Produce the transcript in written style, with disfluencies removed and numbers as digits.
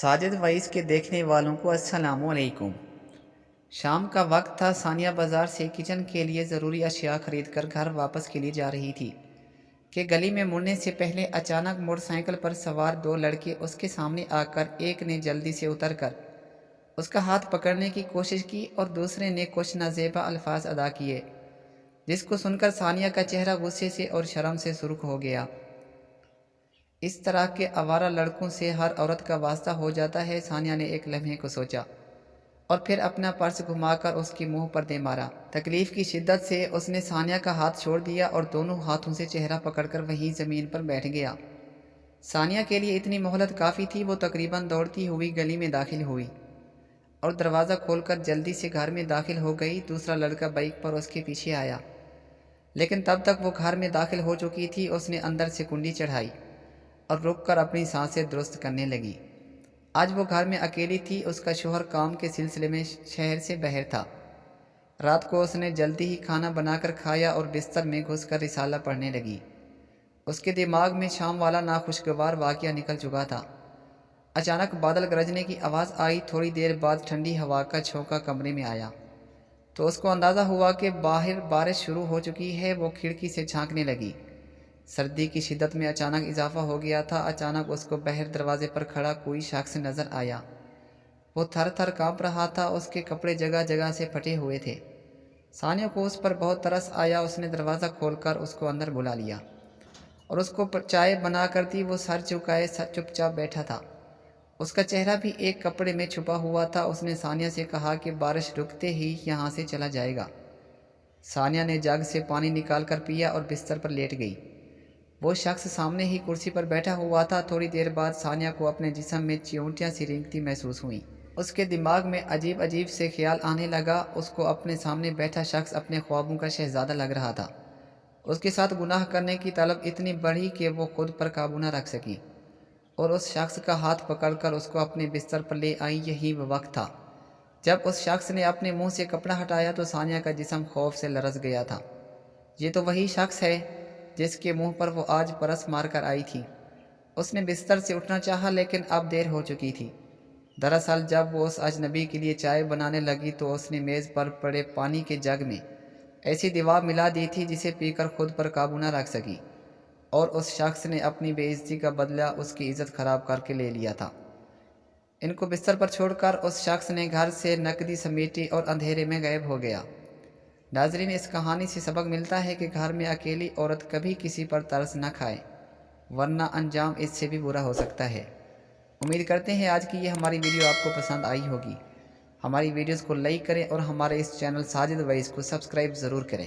Sajid voice کے دیکھنے والوں کو السلام علیکم۔ شام کا وقت تھا۔ ثانیہ بازار سے کچن کے لیے ضروری اشیاء خرید کر گھر واپس کے لیے جا رہی تھی کہ گلی میں مڑنے سے پہلے اچانک موٹر سائیکل پر سوار دو لڑکے اس کے سامنے آ کر ایک نے جلدی سے اتر کر اس کا ہاتھ پکڑنے کی کوشش کی اور دوسرے نے کچھ نازیبا الفاظ ادا کیے، جس کو سن کر ثانیہ کا چہرہ غصے سے اور شرم سے سرخ ہو گیا۔ اس طرح کے آوارہ لڑکوں سے ہر عورت کا واسطہ ہو جاتا ہے، ثانیہ نے ایک لمحے کو سوچا اور پھر اپنا پرس گھما کر اس کی منہ پر دے مارا۔ تکلیف کی شدت سے اس نے ثانیہ کا ہاتھ چھوڑ دیا اور دونوں ہاتھوں سے چہرہ پکڑ کر وہیں زمین پر بیٹھ گیا۔ ثانیہ کے لیے اتنی مہلت کافی تھی۔ وہ تقریباً دوڑتی ہوئی گلی میں داخل ہوئی اور دروازہ کھول کر جلدی سے گھر میں داخل ہو گئی۔ دوسرا لڑکا بائک پر اس کے پیچھے آیا، لیکن تب تک وہ گھر میں داخل ہو چکی تھی۔ اس نے اندر سے کنڈی چڑھائی اور رک کر اپنی سانسیں درست کرنے لگی۔ آج وہ گھر میں اکیلی تھی۔ اس کا شوہر کام کے سلسلے میں شہر سے باہر تھا۔ رات کو اس نے جلدی ہی کھانا بنا کر کھایا اور بستر میں گھس کر رسالہ پڑھنے لگی۔ اس کے دماغ میں شام والا ناخوشگوار واقعہ نکل چکا تھا۔ اچانک بادل گرجنے کی آواز آئی۔ تھوڑی دیر بعد ٹھنڈی ہوا کا جھونکا کمرے میں آیا تو اس کو اندازہ ہوا کہ باہر بارش شروع ہو چکی ہے۔ وہ کھڑکی سے جھانکنے لگی۔ سردی کی شدت میں اچانک اضافہ ہو گیا تھا۔ اچانک اس کو باہر دروازے پر کھڑا کوئی شخص نظر آیا۔ وہ تھر تھر کانپ رہا تھا۔ اس کے کپڑے جگہ جگہ سے پھٹے ہوئے تھے۔ ثانیہ کو اس پر بہت ترس آیا۔ اس نے دروازہ کھول کر اس کو اندر بلا لیا اور اس کو چائے بنا کر دی۔ وہ سر جھکائے چپ چاپ بیٹھا تھا۔ اس کا چہرہ بھی ایک کپڑے میں چھپا ہوا تھا۔ اس نے ثانیہ سے کہا کہ بارش رکتے ہی یہاں سے چلا جائے گا۔ ثانیہ نے جگ سے پانی نکال کر پیا اور بستر پر لیٹ گئی۔ وہ شخص سامنے ہی کرسی پر بیٹھا ہوا تھا۔ تھوڑی دیر بعد ثانیہ کو اپنے جسم میں چیونٹیاں سی رینگتی محسوس ہوئیں۔ اس کے دماغ میں عجیب عجیب سے خیال آنے لگا۔ اس کو اپنے سامنے بیٹھا شخص اپنے خوابوں کا شہزادہ لگ رہا تھا۔ اس کے ساتھ گناہ کرنے کی طلب اتنی بڑھی کہ وہ خود پر قابو نہ رکھ سکی اور اس شخص کا ہاتھ پکڑ کر اس کو اپنے بستر پر لے آئی۔ یہی وہ وقت تھا جب اس شخص نے اپنے منہ سے کپڑا ہٹایا تو ثانیہ کا جسم خوف سے لرز گیا تھا۔ یہ تو وہی شخص ہے جس کے منہ پر وہ آج پرس مار کر آئی تھی۔ اس نے بستر سے اٹھنا چاہا لیکن اب دیر ہو چکی تھی۔ دراصل جب وہ اس اجنبی کے لیے چائے بنانے لگی تو اس نے میز پر پڑے پانی کے جگ میں ایسی دوا ملا دی تھی جسے پی کر خود پر قابو نہ رکھ سکی، اور اس شخص نے اپنی بے عزتی کا بدلہ اس کی عزت خراب کر کے لے لیا تھا۔ ان کو بستر پر چھوڑ کر اس شخص نے گھر سے نقدی سمیٹی اور اندھیرے میں غائب ہو گیا۔ ناظرین، اس کہانی سے سبق ملتا ہے کہ گھر میں اکیلی عورت کبھی کسی پر ترس نہ کھائے، ورنہ انجام اس سے بھی برا ہو سکتا ہے۔ امید کرتے ہیں آج کی یہ ہماری ویڈیو آپ کو پسند آئی ہوگی۔ ہماری ویڈیوز کو لائک کریں اور ہمارے اس چینل ساجد وائس کو سبسکرائب ضرور کریں۔